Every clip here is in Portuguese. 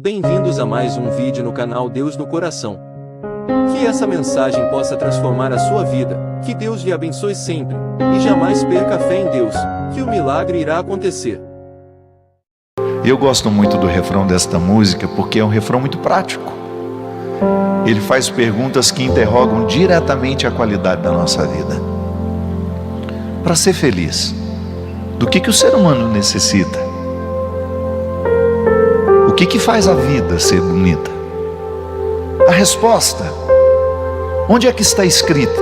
Bem-vindos a mais um vídeo no canal Deus no Coração. Que essa mensagem possa transformar a sua vida, que Deus lhe abençoe sempre, e jamais perca a fé em Deus, que o milagre irá acontecer. Eu gosto muito do refrão desta música porque é um refrão muito prático. Ele faz perguntas que interrogam diretamente a qualidade da nossa vida. Para ser feliz, do que o ser humano necessita? O que faz a vida ser bonita? A resposta, onde é que está escrita?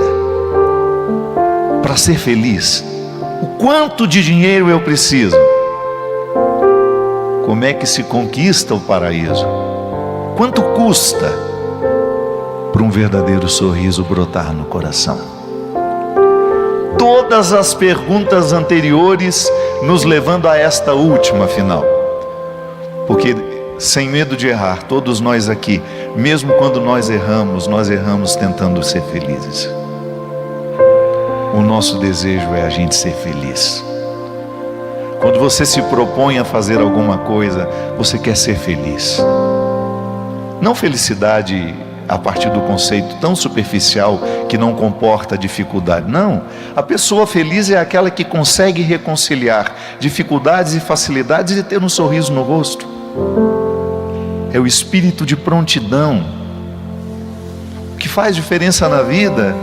Para ser feliz, o quanto de dinheiro eu preciso? Como é que se conquista o paraíso? Quanto custa para um verdadeiro sorriso brotar no coração? Todas as perguntas anteriores nos levando a esta última final. Porque sem medo de errar, todos nós aqui, mesmo quando nós erramos tentando ser felizes. O nosso desejo é a gente ser feliz. Quando você se propõe a fazer alguma coisa, você quer ser feliz. Não felicidade a partir do conceito tão superficial que não comporta dificuldade. Não, a pessoa feliz é aquela que consegue reconciliar dificuldades e facilidades e ter um sorriso no rosto. É o espírito de prontidão. O que faz diferença na vida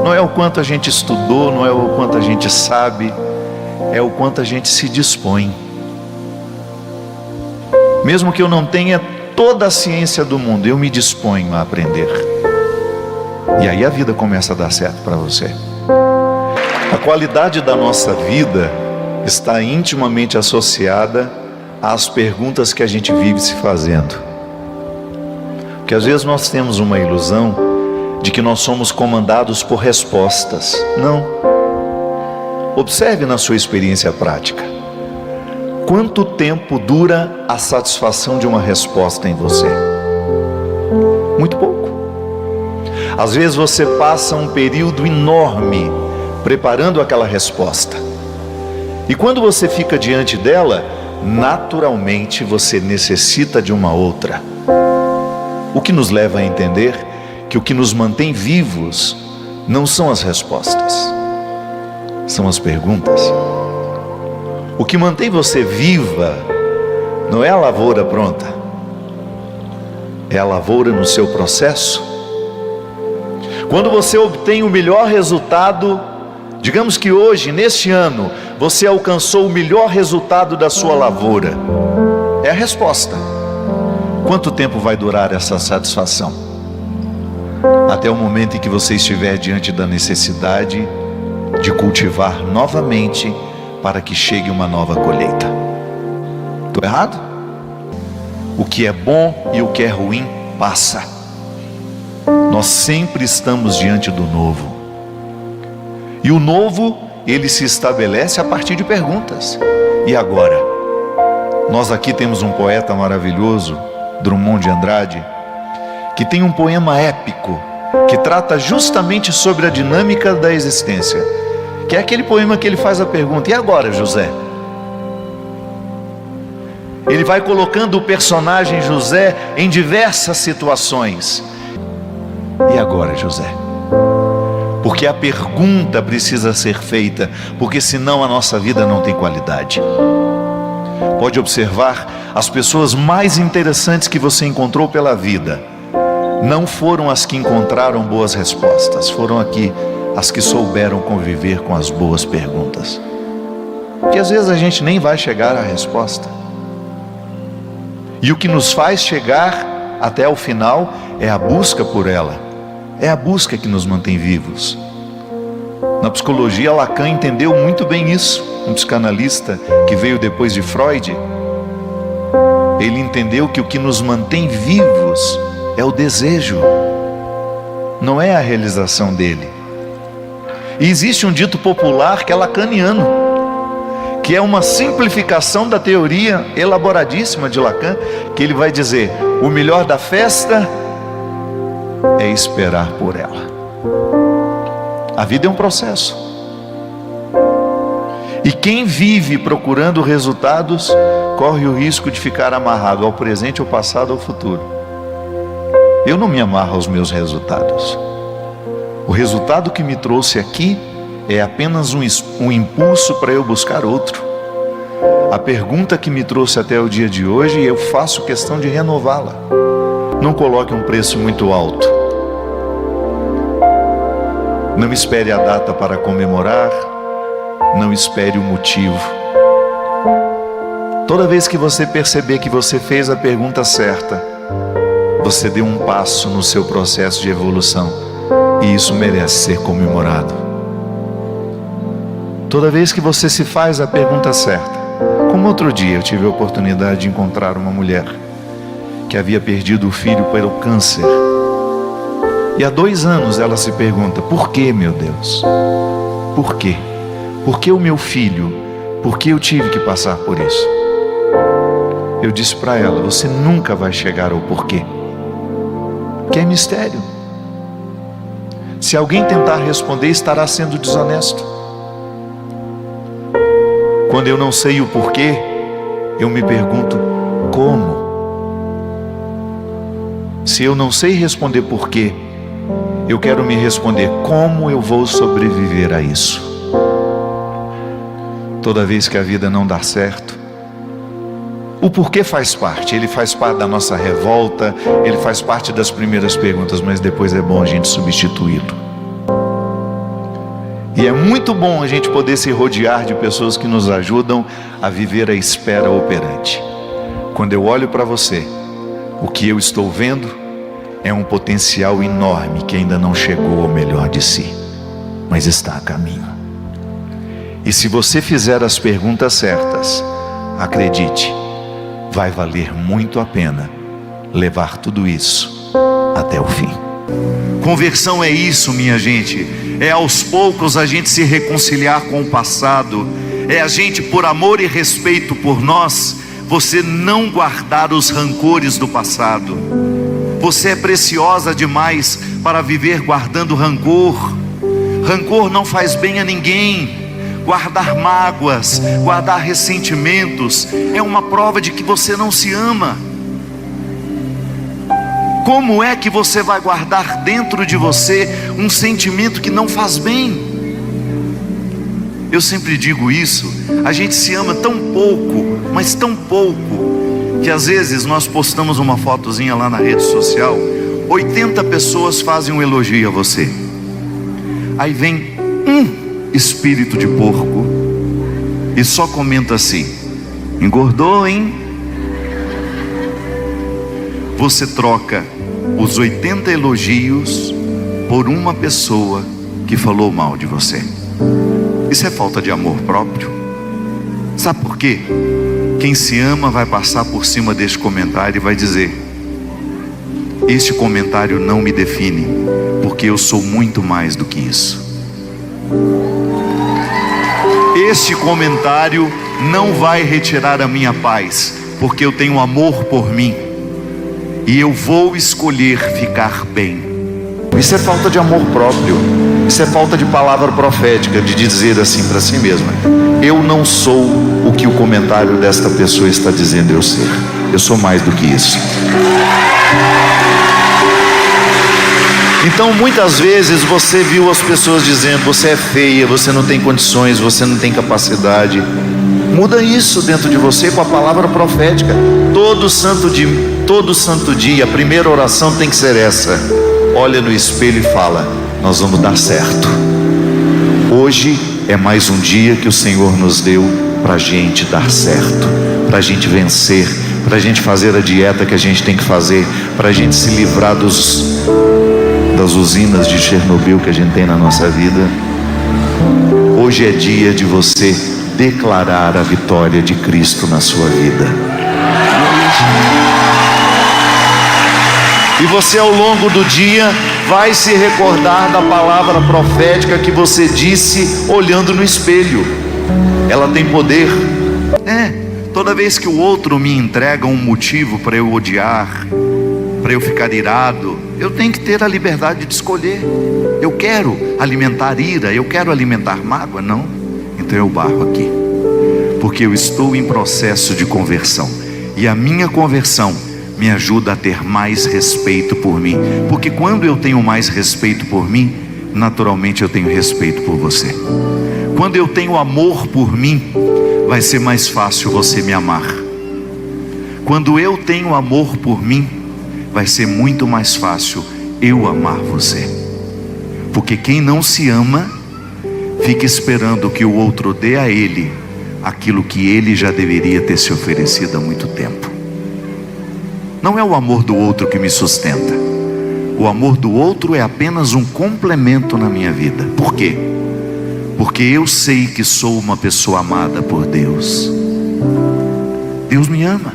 não é o quanto a gente estudou, não é o quanto a gente sabe, é o quanto a gente se dispõe. Mesmo que eu não tenha toda a ciência do mundo, eu me disponho a aprender. E aí a vida começa a dar certo para você. A qualidade da nossa vida está intimamente associada às perguntas que a gente vive se fazendo. Porque às vezes nós temos uma ilusão de que nós somos comandados por respostas. Não. Observe na sua experiência prática. Quanto tempo dura a satisfação de uma resposta em você? Muito pouco. Às vezes você passa um período enorme preparando aquela resposta. E quando você fica diante dela, naturalmente você necessita de uma outra. O que nos leva a entender que o que nos mantém vivos não são as respostas, são as perguntas. O que mantém você viva não é a lavoura pronta, é a lavoura no seu processo. Quando você obtém o melhor resultado, digamos que hoje, neste ano, você alcançou o melhor resultado da sua lavoura, é a resposta. Quanto tempo vai durar essa satisfação? Até o momento em que você estiver diante da necessidade de cultivar novamente para que chegue uma nova colheita. Estou errado? O que é bom e o que é ruim passa. Nós sempre estamos diante do novo. E o novo, ele se estabelece a partir de perguntas. E agora? Nós aqui temos um poeta maravilhoso, Drummond de Andrade, que tem um poema épico que trata justamente sobre a dinâmica da existência, que é aquele poema que ele faz a pergunta: e agora, José? Ele vai colocando o personagem José em diversas situações. E agora, José? Porque a pergunta precisa ser feita, porque senão a nossa vida não tem qualidade. Pode observar, as pessoas mais interessantes que você encontrou pela vida não foram as que encontraram boas respostas, foram aqui as que souberam conviver com as boas perguntas. Porque às vezes a gente nem vai chegar à resposta. E o que nos faz chegar até o final é a busca por ela. É a busca que nos mantém vivos. Na psicologia, Lacan entendeu muito bem isso. Um psicanalista que veio depois de Freud, ele entendeu que o que nos mantém vivos é o desejo, não é a realização dele. E existe um dito popular que é lacaniano, que é uma simplificação da teoria elaboradíssima de Lacan, que ele vai dizer: o melhor da festa é esperar por ela. A vida é um processo. E quem vive procurando resultados, corre o risco de ficar amarrado ao presente, ao passado, ao futuro. Eu não me amarro aos meus resultados. O resultado que me trouxe aqui é apenas um impulso para eu buscar outro. A pergunta que me trouxe até o dia de hoje, eu faço questão de renová-la. Não coloque um preço muito alto. Não espere a data para comemorar. Não espere o motivo. Toda vez que você perceber que você fez a pergunta certa, você deu um passo no seu processo de evolução, e isso merece ser comemorado. Toda vez que você se faz a pergunta certa, como outro dia eu tive a oportunidade de encontrar uma mulher que havia perdido o filho pelo câncer, e há 2 anos ela se pergunta: por que, meu Deus? Por quê? Por que o meu filho? Por que eu tive que passar por isso? Eu disse para ela: você nunca vai chegar ao porquê, que é mistério. Se alguém tentar responder, estará sendo desonesto. Quando eu não sei o porquê, eu me pergunto: como? Se eu não sei responder porquê, eu quero me responder: como eu vou sobreviver a isso? Toda vez que a vida não dá certo, o porquê faz parte, ele faz parte da nossa revolta, ele faz parte das primeiras perguntas, mas depois é bom a gente substituí-lo. E é muito bom a gente poder se rodear de pessoas que nos ajudam a viver a espera operante. Quando eu olho para você, o que eu estou vendo é um potencial enorme que ainda não chegou ao melhor de si, mas está a caminho. E se você fizer as perguntas certas, acredite, vai valer muito a pena levar tudo isso até o fim. Conversão é isso, minha gente. É aos poucos a gente se reconciliar com o passado. É a gente, por amor e respeito por nós, você não guardar os rancores do passado. Você é preciosa demais para viver guardando rancor. Rancor não faz bem a ninguém. Guardar mágoas, guardar ressentimentos é uma prova de que você não se ama. Como é que você vai guardar dentro de você um sentimento que não faz bem? Eu sempre digo isso, a gente se ama tão pouco, mas tão pouco, que às vezes nós postamos uma fotozinha lá na rede social, 80 pessoas fazem um elogio a você. Aí vem espírito de porco e só comenta assim: engordou, hein? Você troca os 80 elogios por uma pessoa que falou mal de você. Isso é falta de amor próprio. Sabe por quê? Quem se ama vai passar por cima deste comentário e vai dizer: este comentário não me define, porque eu sou muito mais do que isso. Este comentário não vai retirar a minha paz, porque eu tenho amor por mim e eu vou escolher ficar bem. Isso é falta de amor próprio. Isso é falta de palavra profética, de dizer assim para si mesma: eu não sou o que o comentário desta pessoa está dizendo eu ser. Eu sou mais do que isso. Então muitas vezes você viu as pessoas dizendo: você é feia, você não tem condições, você não tem capacidade. Muda isso dentro de você com a palavra profética. Todo santo dia, a primeira oração tem que ser essa: olha no espelho e fala: nós vamos dar certo. Hoje é mais um dia que o Senhor nos deu para a gente dar certo, para a gente vencer, para a gente fazer a dieta que a gente tem que fazer, para a gente se livrar das usinas de Chernobyl que a gente tem na nossa vida. Hoje é dia de você declarar a vitória de Cristo na sua vida. E você, ao longo do dia, vai se recordar da palavra profética que você disse olhando no espelho. Ela tem poder. Toda vez que o outro me entrega um motivo para eu odiar, para eu ficar irado, eu tenho que ter a liberdade de escolher. Eu quero alimentar ira, eu quero alimentar mágoa? Não. importa é o barro aqui, porque eu estou em processo de conversão, e a minha conversão me ajuda a ter mais respeito por mim, porque quando eu tenho mais respeito por mim, naturalmente eu tenho respeito por você. Quando eu tenho amor por mim, vai ser mais fácil você me amar. Quando eu tenho amor por mim, vai ser muito mais fácil eu amar você. Porque quem não se ama, fica esperando que o outro dê a ele aquilo que ele já deveria ter se oferecido há muito tempo. Não é o amor do outro que me sustenta. O amor do outro é apenas um complemento na minha vida. Por quê? Porque eu sei que sou uma pessoa amada por Deus. Deus me ama.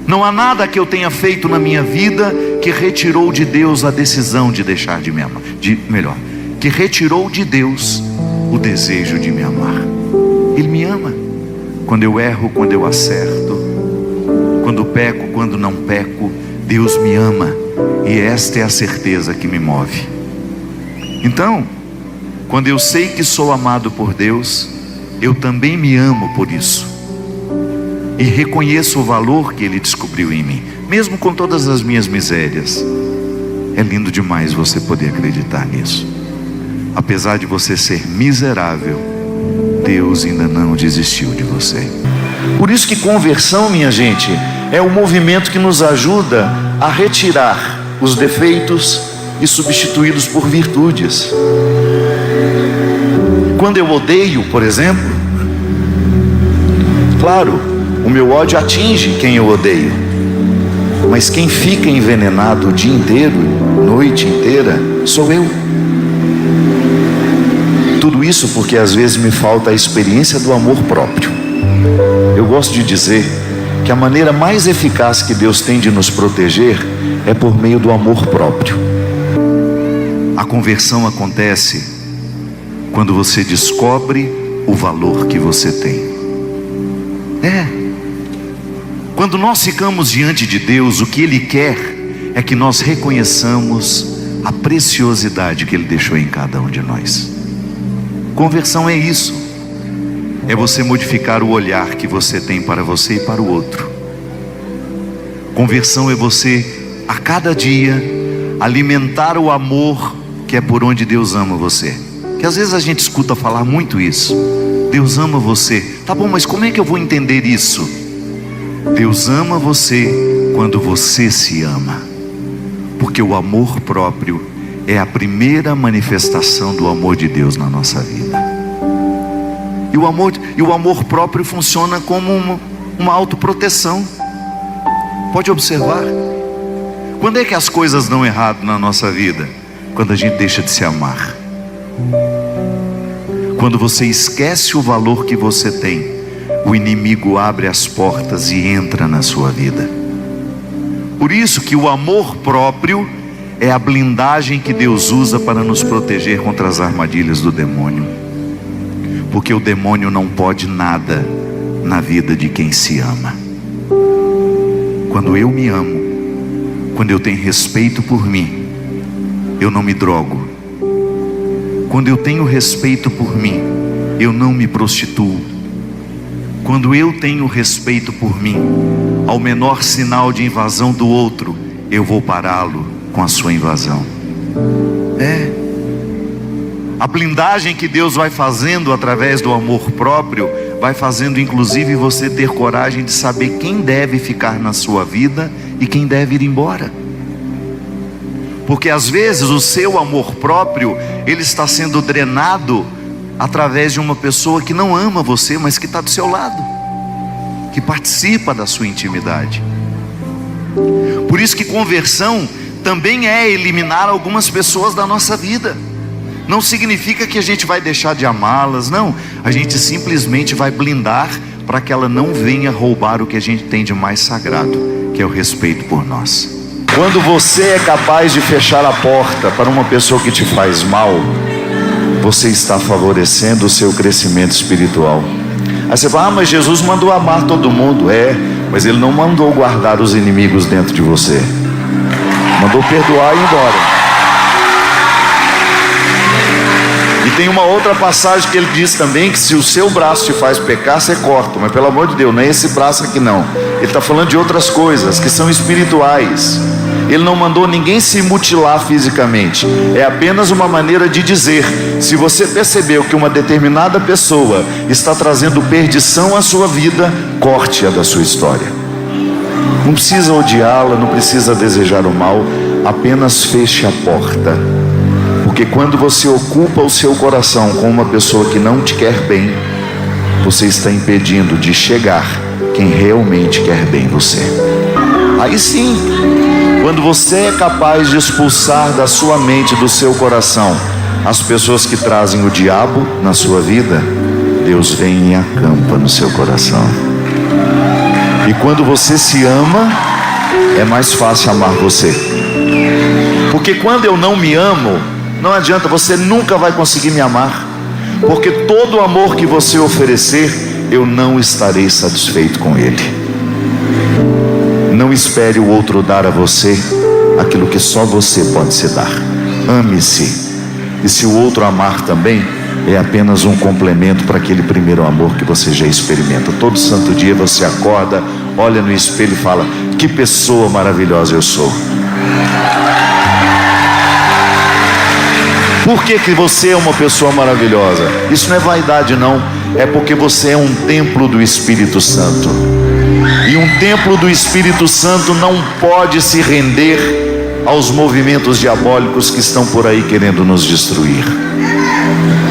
Não há nada que eu tenha feito na minha vida que retirou de Deus a decisão de deixar de me amar. Que retirou de Deus o desejo de me amar. Ele me ama. Quando eu erro, quando eu acerto, quando peco, quando não peco, Deus me ama. E esta é a certeza que me move. Então, quando eu sei que sou amado por Deus, eu também me amo por isso. E reconheço o valor que Ele descobriu em mim, mesmo com todas as minhas misérias. É lindo demais você poder acreditar nisso. Apesar de você ser miserável, Deus ainda não desistiu de você. Por isso que conversão, minha gente, é o movimento que nos ajuda a retirar os defeitos e substituí-los por virtudes. Quando eu odeio, por exemplo, claro, o meu ódio atinge quem eu odeio, mas quem fica envenenado o dia inteiro, noite inteira, sou eu. Tudo isso porque às vezes me falta a experiência do amor próprio. Eu gosto de dizer que a maneira mais eficaz que Deus tem de nos proteger é por meio do amor próprio. A conversão acontece quando você descobre o valor que você tem. Quando nós ficamos diante de Deus, o que Ele quer é que nós reconheçamos a preciosidade que Ele deixou em cada um de nós. Conversão é isso. É você modificar o olhar que você tem para você e para o outro. Conversão é você, a cada dia, alimentar o amor que é por onde Deus ama você. Que às vezes a gente escuta falar muito isso. Deus ama você. Tá bom, mas como é que eu vou entender isso? Deus ama você quando você se ama. Porque o amor próprio é a primeira manifestação do amor de Deus na nossa vida. E o amor próprio funciona como uma autoproteção. Pode observar. Quando é que as coisas dão errado na nossa vida? Quando a gente deixa de se amar. Quando você esquece o valor que você tem, o inimigo abre as portas e entra na sua vida. Por isso que o amor próprio é a blindagem que Deus usa para nos proteger contra as armadilhas do demônio. Porque o demônio não pode nada na vida de quem se ama. Quando eu me amo, quando eu tenho respeito por mim, eu não me drogo. Quando eu tenho respeito por mim, eu não me prostituo. Quando eu tenho respeito por mim, ao menor sinal de invasão do outro, eu vou pará-lo com a sua invasão. A blindagem que Deus vai fazendo através do amor próprio, vai fazendo inclusive você ter coragem de saber quem deve ficar na sua vida e quem deve ir embora. Porque às vezes o seu amor próprio, ele está sendo drenado através de uma pessoa que não ama você, mas que está do seu lado, que participa da sua intimidade. Por isso que conversão também é eliminar algumas pessoas da nossa vida. Não significa que a gente vai deixar de amá-las, não. A gente simplesmente vai blindar para que ela não venha roubar o que a gente tem de mais sagrado, que é o respeito por nós. Quando você é capaz de fechar a porta para uma pessoa que te faz mal, você está favorecendo o seu crescimento espiritual. Aí você fala, mas Jesus mandou amar todo mundo. Mas Ele não mandou guardar os inimigos dentro de você. Mandou perdoar e ir embora. E tem uma outra passagem que ele diz também que se o seu braço te faz pecar, você corta. Mas pelo amor de Deus, não é esse braço aqui não. Ele está falando de outras coisas que são espirituais. Ele não mandou ninguém se mutilar fisicamente. É apenas uma maneira de dizer: se você percebeu que uma determinada pessoa está trazendo perdição à sua vida, corte-a da sua história. Não precisa odiá-la, não precisa desejar o mal, apenas feche a porta. Porque quando você ocupa o seu coração com uma pessoa que não te quer bem, você está impedindo de chegar quem realmente quer bem você. Aí sim, quando você é capaz de expulsar da sua mente, do seu coração, as pessoas que trazem o diabo na sua vida, Deus vem e acampa no seu coração. E quando você se ama, é mais fácil amar você. Porque quando eu não me amo, não adianta, você nunca vai conseguir me amar. Porque todo amor que você oferecer, eu não estarei satisfeito com ele. Não espere o outro dar a você aquilo que só você pode se dar. Ame-se. E se o outro amar também, é apenas um complemento para aquele primeiro amor que você já experimenta. Todo santo dia você acorda, olha no espelho e fala: que pessoa maravilhosa eu sou. Por que você é uma pessoa maravilhosa? Isso não é vaidade não, é porque você é um templo do Espírito Santo. E um templo do Espírito Santo não pode se render aos movimentos diabólicos que estão por aí querendo nos destruir.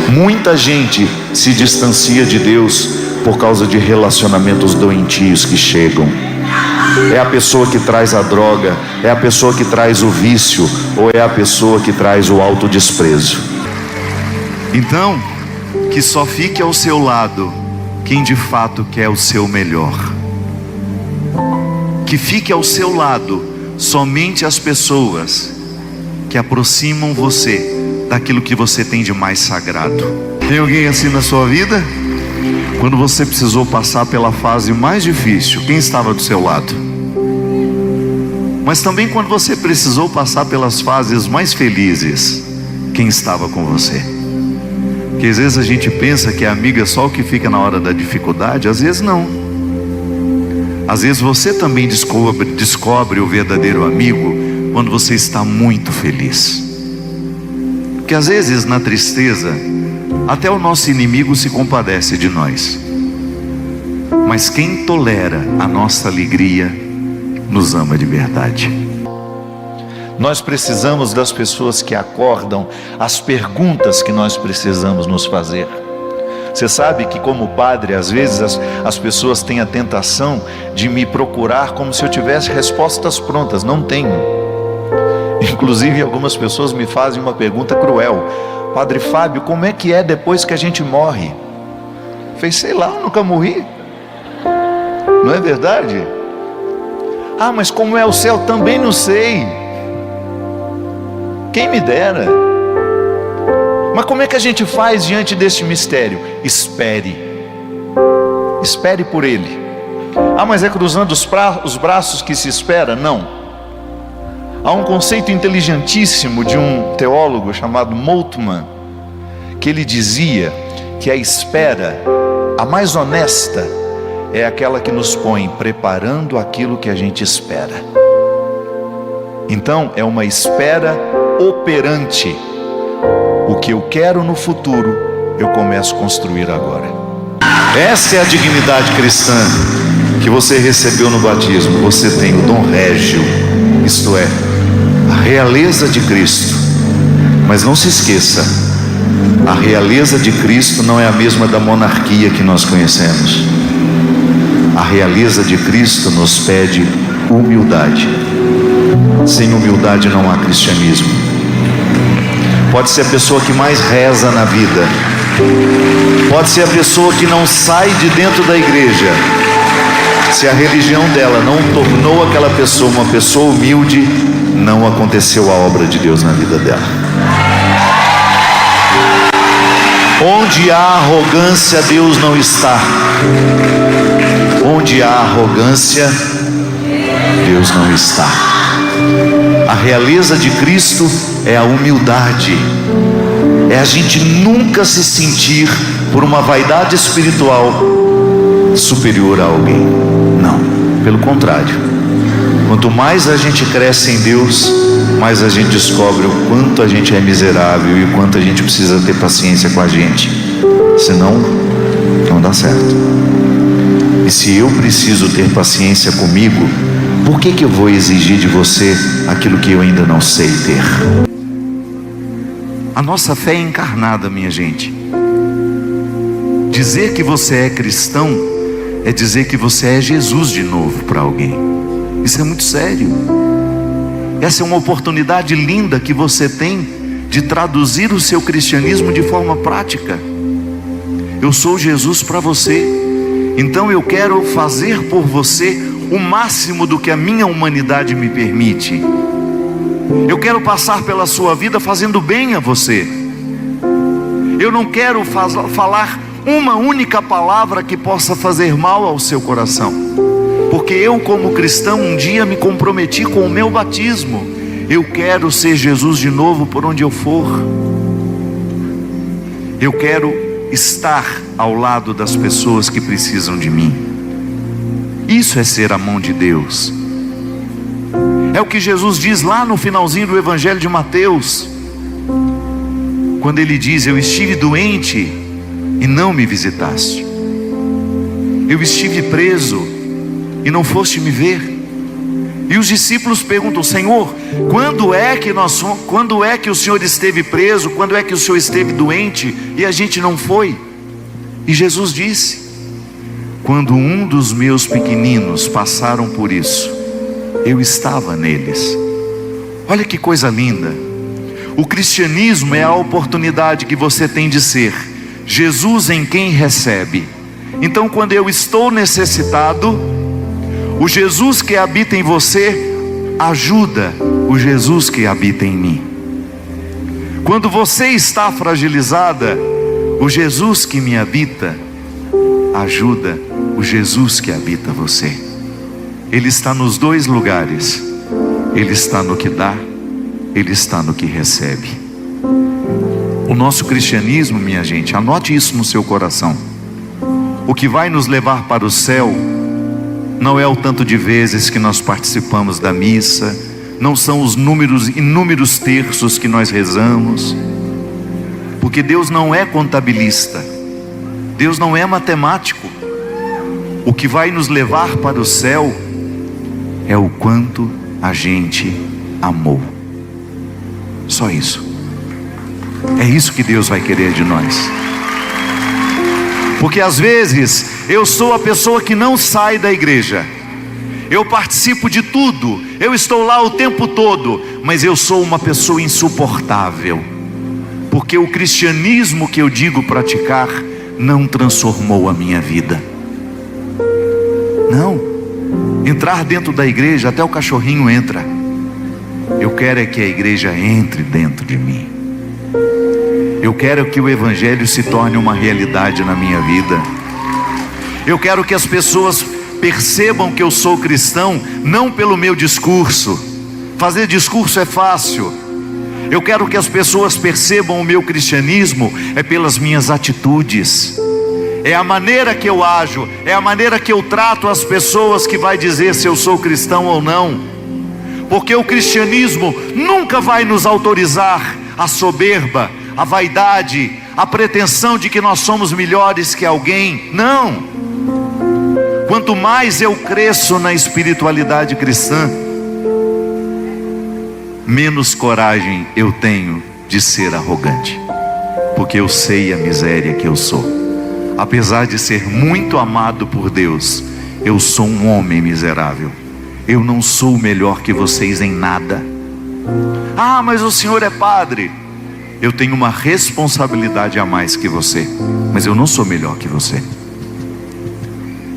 Muita gente se distancia de Deus por causa de relacionamentos doentios que chegam. É a pessoa que traz a droga, é a pessoa que traz o vício, ou é a pessoa que traz o autodesprezo. Então, que só fique ao seu lado quem de fato quer o seu melhor. Que fique ao seu lado somente as pessoas que aproximam você daquilo que você tem de mais sagrado. Tem alguém assim na sua vida? Quando você precisou passar pela fase mais difícil, quem estava do seu lado? Mas também quando você precisou passar pelas fases mais felizes, quem estava com você? Porque às vezes a gente pensa que é amigo é só o que fica na hora da dificuldade, às vezes não. Às vezes você também descobre o verdadeiro amigo quando você está muito feliz. Porque às vezes na tristeza, até o nosso inimigo se compadece de nós. Mas quem tolera a nossa alegria, nos ama de verdade. Nós precisamos das pessoas que acordam as perguntas que nós precisamos nos fazer. Você sabe que como padre, às vezes as pessoas têm a tentação de me procurar como se eu tivesse respostas prontas. Não tenho. Inclusive algumas pessoas me fazem uma pergunta cruel: Padre Fábio, como é que é depois que a gente morre? Eu falei: sei lá, eu nunca morri. Não é verdade? Ah, mas como é o céu? Também não sei. Quem me dera. Mas como é que a gente faz diante deste mistério? Espere. Espere por ele. Ah, mas é cruzando os braços que se espera? Não. Há um conceito inteligentíssimo de um teólogo chamado Moltmann, que ele dizia que a espera, a mais honesta, é aquela que nos põe preparando aquilo que a gente espera. Então é uma espera operante. O que eu quero no futuro, eu começo a construir agora. Essa é a dignidade cristã que você recebeu no batismo. Você tem o dom régio, isto é, a realeza de Cristo. Mas não se esqueça, a realeza de Cristo não é a mesma da monarquia que nós conhecemos. A realeza de Cristo nos pede humildade. Sem humildade não há cristianismo. Pode ser a pessoa que mais reza na vida, pode ser a pessoa que não sai de dentro da igreja. Se a religião dela não tornou aquela pessoa uma pessoa humilde, não aconteceu a obra de Deus na vida dela. Onde há arrogância, Deus não está. Onde há arrogância, Deus não está. A realeza de Cristo é a humildade. é a gente nunca se sentir, por uma vaidade espiritual, superior a alguém. Não, pelo contrário. Quanto mais a gente cresce em Deus, mais a gente descobre o quanto a gente é miserável e o quanto a gente precisa ter paciência com a gente. Senão, não dá certo. E se eu preciso ter paciência comigo, por que eu vou exigir de você aquilo que eu ainda não sei ter? A nossa fé é encarnada, minha gente. Dizer que você é cristão é dizer que você é Jesus de novo para alguém. Isso é muito sério. Essa é uma oportunidade linda que você tem de traduzir o seu cristianismo de forma prática. Eu sou Jesus para você, então eu quero fazer por você o máximo do que a minha humanidade me permite. Eu quero passar pela sua vida fazendo bem a você. Eu não quero falar uma única palavra que possa fazer mal ao seu coração, porque eu, como cristão, um dia me comprometi com o meu batismo. Eu quero ser Jesus de novo por onde eu for. Eu quero estar ao lado das pessoas que precisam de mim. Isso é ser a mão de Deus. É o que Jesus diz lá no finalzinho do Evangelho de Mateus, quando ele diz: eu estive doente e não me visitaste, eu estive preso e não foste me ver. E os discípulos perguntam: Senhor, quando é que o Senhor esteve preso? Quando é que o Senhor esteve doente e a gente não foi? E Jesus disse: quando um dos meus pequeninos passaram por isso, eu estava neles. Olha que coisa linda. O cristianismo é a oportunidade que você tem de ser Jesus em quem recebe. Então, quando eu estou necessitado, o Jesus que habita em você ajuda o Jesus que habita em mim. Quando você está fragilizada, o Jesus que me habita ajuda o Jesus que habita você. Ele está nos dois lugares. Ele está no que dá, ele está no que recebe. O nosso cristianismo, minha gente, anote isso no seu coração. O que vai nos levar para o céu não é o tanto de vezes que nós participamos da missa, não são os inúmeros terços que nós rezamos, porque Deus não é contabilista, Deus não é matemático. O que vai nos levar para o céu é o quanto a gente amou. Só isso. É isso que Deus vai querer de nós. Porque às vezes eu sou a pessoa que não sai da igreja, eu participo de tudo, eu estou lá o tempo todo, mas eu sou uma pessoa insuportável, porque o cristianismo que eu digo praticar não transformou a minha vida. Não. Entrar dentro da igreja, até o cachorrinho entra. Eu quero é que a igreja entre dentro de mim. Eu quero que o evangelho se torne uma realidade na minha vida. Eu quero que as pessoas percebam que eu sou cristão, não pelo meu discurso. Fazer discurso é fácil. Eu quero que as pessoas percebam o meu cristianismo é pelas minhas atitudes. É a maneira que eu ajo, é a maneira que eu trato as pessoas que vai dizer se eu sou cristão ou não. Porque o cristianismo nunca vai nos autorizar a soberba, a vaidade, a pretensão de que nós somos melhores que alguém. Não. Quanto mais eu cresço na espiritualidade cristã, menos coragem eu tenho de ser arrogante, porque eu sei a miséria que eu sou. Apesar de ser muito amado por Deus, eu sou um homem miserável. Eu não sou melhor que vocês em nada. Ah, mas o senhor é padre. Eu tenho uma responsabilidade a mais que você, mas eu não sou melhor que você.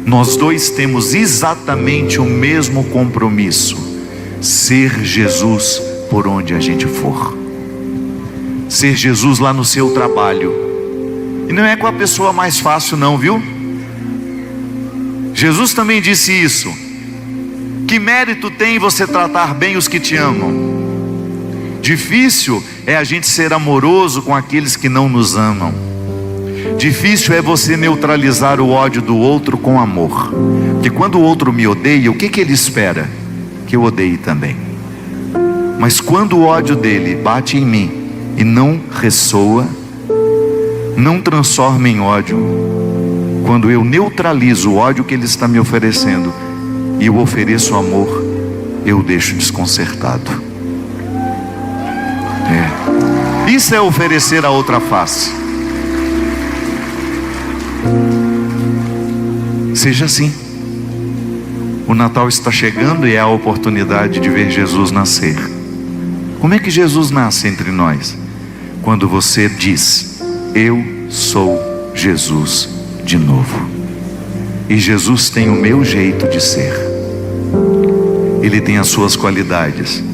Nós dois temos exatamente o mesmo compromisso: ser Jesus por onde a gente for. Ser Jesus lá no seu trabalho. E não é com a pessoa mais fácil não, viu? Jesus também disse isso. Que mérito tem você tratar bem os que te amam? Difícil é a gente ser amoroso com aqueles que não nos amam. Difícil é você neutralizar o ódio do outro com amor. Porque quando o outro me odeia, o que ele espera? Que eu odeie também. Mas quando o ódio dele bate em mim e não ressoa, não transforma em ódio, quando eu neutralizo o ódio que ele está me oferecendo e eu ofereço amor, eu o deixo desconcertado. Isso é oferecer a outra face. Seja assim. O Natal está chegando e é a oportunidade de ver Jesus nascer. Como é que Jesus nasce entre nós? Quando você diz: eu sou Jesus de novo. E Jesus tem o meu jeito de ser. Ele tem as suas qualidades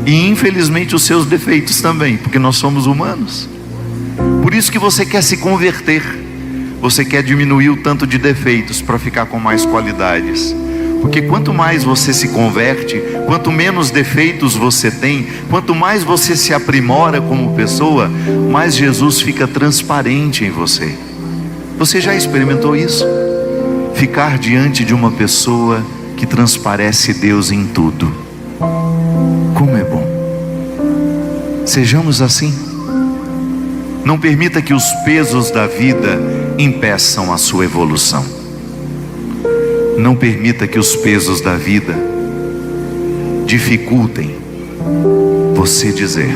e infelizmente os seus defeitos também, porque nós somos humanos. Por isso que você quer se converter. Você quer diminuir o tanto de defeitos para ficar com mais qualidades. Porque quanto mais você se converte, quanto menos defeitos você tem, quanto mais você se aprimora como pessoa, mais Jesus fica transparente em você. Você já experimentou isso? Ficar diante de uma pessoa que transparece Deus em tudo. Como é bom. Sejamos assim. Não permita que os pesos da vida impeçam a sua evolução. Não permita que os pesos da vida dificultem você dizer: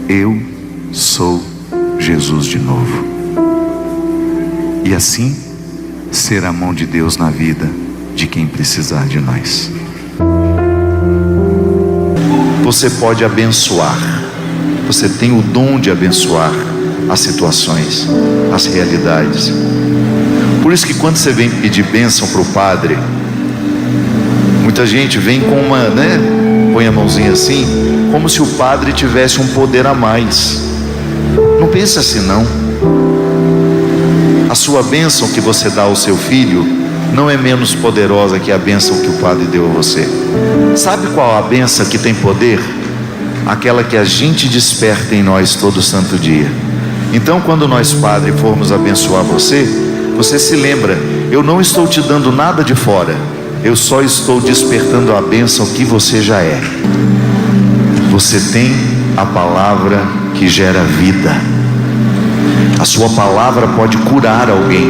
eu sou Jesus de novo. E assim ser a mão de Deus na vida de quem precisar de nós. Você pode abençoar. Você tem o dom de abençoar as situações, as realidades. Por isso que quando você vem pedir bênção para o padre, muita gente vem com uma, põe a mãozinha assim, como se o padre tivesse um poder a mais. Não pense assim não. A sua bênção que você dá ao seu filho não é menos poderosa que a bênção que o padre deu a você. Sabe qual a bênção que tem poder? Aquela que a gente desperta em nós todo santo dia. Então quando nós, padre, formos abençoar você, você se lembra: eu não estou te dando nada de fora, eu só estou despertando a bênção que você já é. Você tem a palavra que gera vida. A sua palavra pode curar alguém.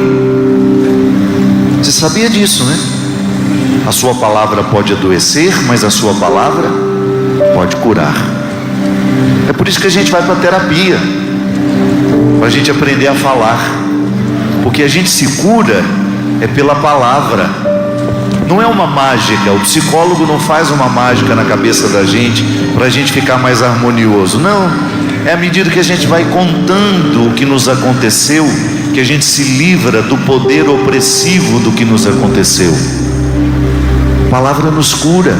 Você sabia disso, né? A sua palavra pode adoecer, mas a sua palavra pode curar. É por isso que a gente vai para a terapia, para a gente aprender a falar. Porque a gente se cura é pela palavra. Não é uma mágica. O psicólogo não faz uma mágica na cabeça da gente para a gente ficar mais harmonioso. Não, é à medida que a gente vai contando o que nos aconteceu, que a gente se livra do poder opressivo do que nos aconteceu. A palavra nos cura.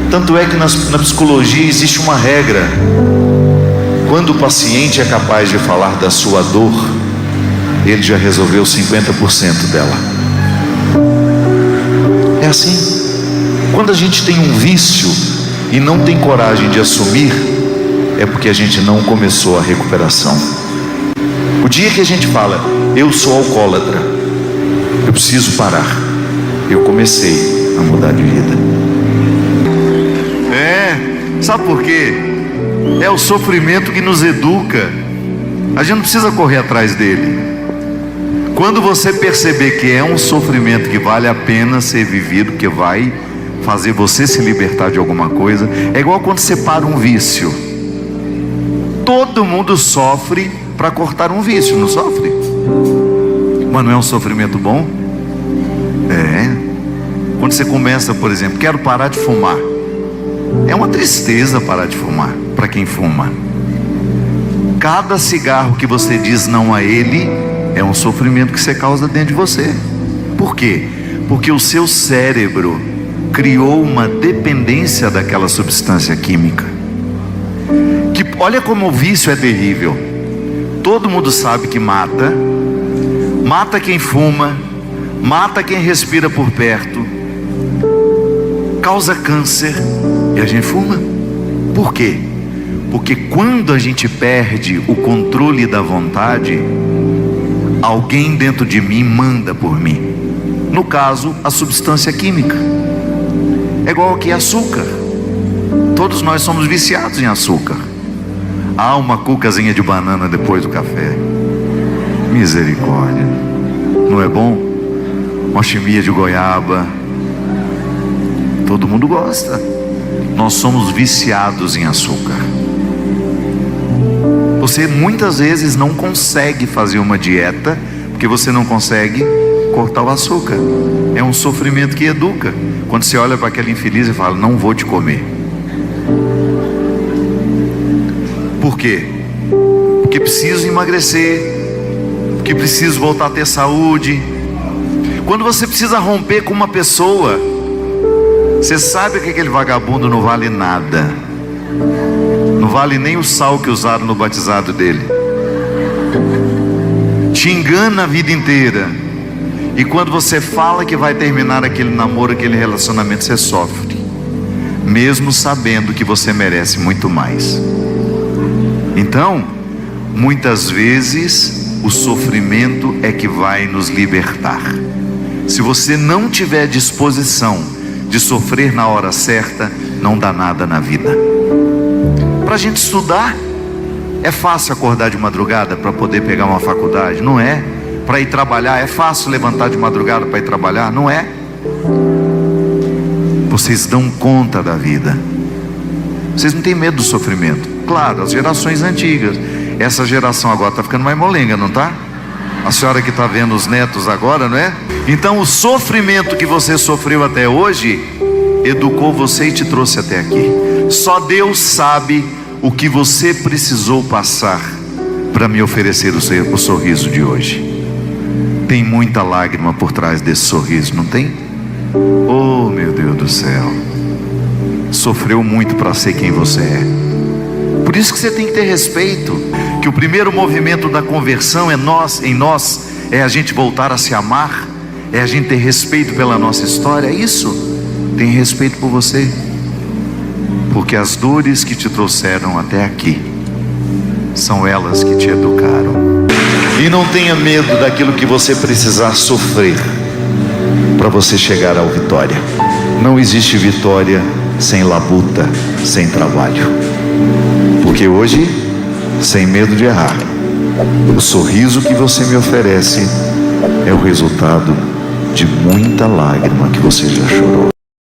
Tanto é que na psicologia existe uma regra: quando o paciente é capaz de falar da sua dor, ele já resolveu 50% dela. É assim. Quando a gente tem um vício e não tem coragem de assumir, é porque a gente não começou a recuperação. O dia que a gente fala: eu sou alcoólatra, eu preciso parar, eu comecei a mudar de vida. Sabe por quê? É o sofrimento que nos educa. A gente não precisa correr atrás dele. Quando você perceber que é um sofrimento que vale a pena ser vivido, que vai fazer você se libertar de alguma coisa, é igual quando você para um vício. Todo mundo sofre para cortar um vício, não sofre? Mas não é um sofrimento bom? Quando você começa, por exemplo, quero parar de fumar. É uma tristeza parar de fumar para quem fuma. Cada cigarro que você diz não a ele é um sofrimento que você causa dentro de você. Por quê? Porque o seu cérebro criou uma dependência daquela substância química. Que olha como o vício é terrível. Todo mundo sabe que mata. Mata quem fuma, mata quem respira por perto, causa câncer. E a gente fuma. Por quê? Porque quando a gente perde o controle da vontade, alguém dentro de mim manda por mim. No caso, a substância química. É igual aqui açúcar. Todos nós somos viciados em açúcar. Há uma cucazinha de banana depois do café. Misericórdia. Não é bom? Uma chimia de goiaba. Todo mundo gosta. Nós somos viciados em açúcar. Você muitas vezes não consegue fazer uma dieta porque você não consegue cortar o açúcar. É um sofrimento que educa. Quando você olha para aquela infeliz e fala: não vou te comer. Por quê? Porque preciso emagrecer, porque preciso voltar a ter saúde. Quando você precisa romper com uma pessoa, você sabe que aquele vagabundo não vale nada, não vale nem o sal que usaram no batizado dele, te engana a vida inteira. E quando você fala que vai terminar aquele namoro, aquele relacionamento, você sofre, mesmo sabendo que você merece muito mais. Então, muitas vezes o sofrimento é que vai nos libertar. Se você não tiver disposição de sofrer na hora certa, não dá nada na vida. Para a gente estudar, é fácil acordar de madrugada para poder pegar uma faculdade? Não é. Para ir trabalhar, é fácil levantar de madrugada para ir trabalhar? Não é. Vocês dão conta da vida. Vocês não têm medo do sofrimento. Claro, as gerações antigas. Essa geração agora está ficando mais molenga, não está? A senhora que está vendo os netos agora, não é? Então o sofrimento que você sofreu até hoje educou você e te trouxe até aqui. Só Deus sabe o que você precisou passar para me oferecer o sorriso de hoje. Tem muita lágrima por trás desse sorriso, não tem? Oh, meu Deus do céu. Sofreu muito para ser quem você é. Por isso que você tem que ter respeito. Que o primeiro movimento da conversão em nós é a gente voltar a se amar, é a gente ter respeito pela nossa história. É isso. Tem respeito por você, porque as dores que te trouxeram até aqui são elas que te educaram. E não tenha medo daquilo que você precisar sofrer para você chegar à vitória. Não existe vitória sem labuta, sem trabalho. Porque hoje, sem medo de errar, o sorriso que você me oferece é o resultado de muita lágrima que você já chorou.